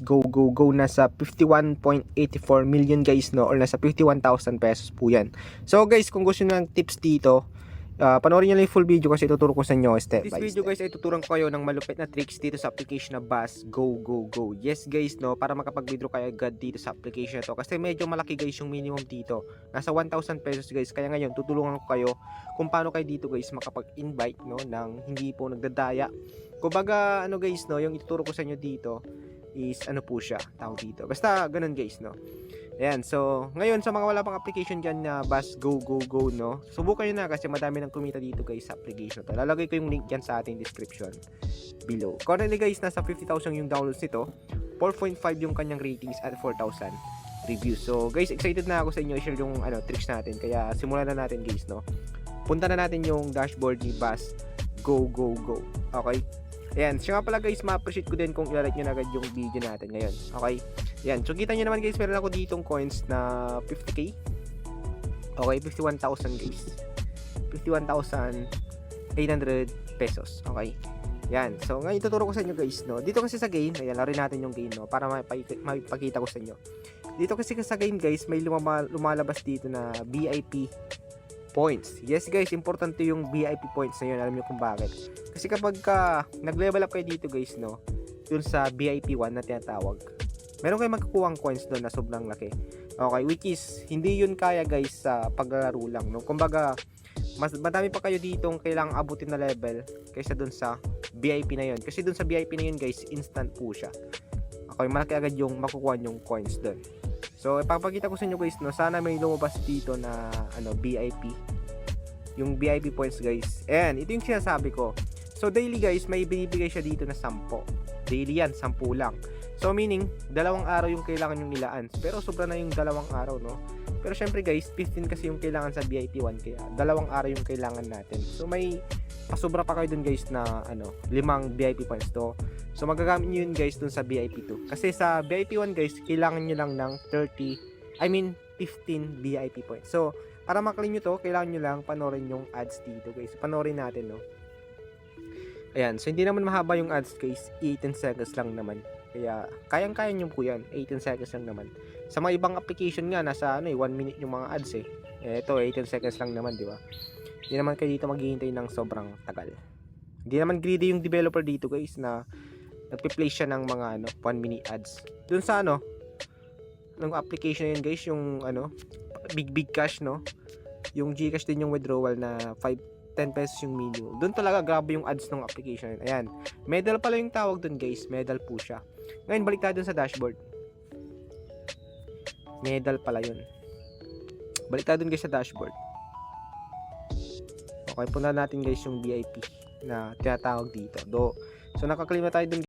Go Go Go nasa 51.84 million guys, no, or nasa 51,000 pesos po yan. So guys, kung gusto niyo ng tips dito, panoorin nyo lang yung full video kasi ituturo ko sa inyo step by step. This video guys ay tuturuan ko kayo ng malupit na tricks dito sa application na Bass Go Go Go. Yes guys, no, para makapag-withdraw kayo agad dito sa application na to. Kasi medyo malaki guys yung minimum dito. Nasa 1,000 pesos guys. Kaya ngayon tutulungan ko kayo kung paano kayo dito guys makapag-invite, no, ng hindi po nagdadaya. Kumbaga ano guys, no, yung ituturo ko sa inyo dito is ano po siya, tawag dito. Basta ganun guys, no. Ayan, so ngayon sa mga wala pang application dyan na Bass Go Go Go, no, subukan nyo na kasi madami nang kumita dito guys sa application to. Lalagay ko yung link dyan sa ating description below. Currently guys, nasa 50,000 yung downloads nito, 4.5 yung kanyang ratings at 4,000 reviews. So guys, excited na ako sa inyo i-share yung tricks natin. Kaya simulan na natin guys, no. Punta na natin yung dashboard ni Bass Go Go Go. Okay? Ayan, siya nga pala guys, ma-appreciate ko din kung ilalike nyo na agad yung video natin ngayon. Okay? Ayan, so kita nyo naman guys, meron ako ditong coins na 50k. Okay, 51,000 guys. 51,800 pesos. Okay? Ayan, so ngayon tuturo ko sa inyo guys, no. Dito kasi sa game, ayan, laro natin yung game, no, para mapakita ko sa inyo. Dito kasi sa game guys, may lumalabas dito na VIP points. Yes guys, importante yung VIP points na yun. Alam nyo kung bakit. Kasi kapag nag-level up kayo dito guys, no, dun sa VIP 1 na tinatawag, meron kayo magkukuha coins doon na sobrang laki. Okay, which is hindi yun kaya guys sa paglalaro lang, no. Kumbaga, mas madami pa kayo ditong kailangang abutin na level kaysa dun sa VIP na yun. Kasi dun sa VIP na yun guys, instant po siya. Okay, malaki agad yung makukuha yung coins doon. So, ipapakita ko sa inyo guys, no, sana may lumabas dito na VIP. Yung VIP points guys. Ayan, ito yung sinasabi ko. So, daily guys, may binibigay siya dito na 10. Daily yan, 10 lang. So, meaning, 2 araw yung kailangan yung nilaan. Pero sobra na yung 2 araw, no? Pero syempre guys, 15 kasi yung kailangan sa VIP 1. Kaya 2 araw yung kailangan natin. So, may pasobra pa kayo dun guys na 5 VIP points to. So magagamit nyo yun guys dun sa VIP 2. Kasi sa VIP 1 guys, kailangan nyo lang ng 15 VIP points. So para maklaim nyo to, kailangan nyo lang panoorin yung ads dito guys. Panoorin natin, no. Ayan, so hindi naman mahaba yung ads guys, 18 seconds lang naman. Kaya kayang-kaya nyo po yan, 18 seconds lang naman. Sa mga ibang application nga, nasa 1 minute yung mga ads eh. Ito 18 seconds lang naman, di ba? Hindi naman kayo dito maghihintay ng sobrang tagal. Hindi naman greedy yung developer dito guys na nagpi-play siya ng mga 1 minute ads. Doon sa ng application na yun guys, yung big cash, no. Yung GCash din yung withdrawal na 10 pesos yung minimum. Doon talaga grabe yung ads ng application yun. Ayan. Medal pala yung tawag doon guys. Medal po siya. Ngayon balik tayo dun sa dashboard. Medal pala yun. Balik tayo dun guys sa dashboard. Okay, punta natin guys yung VIP na tinatawag dito. So nakaklaim na tayo dun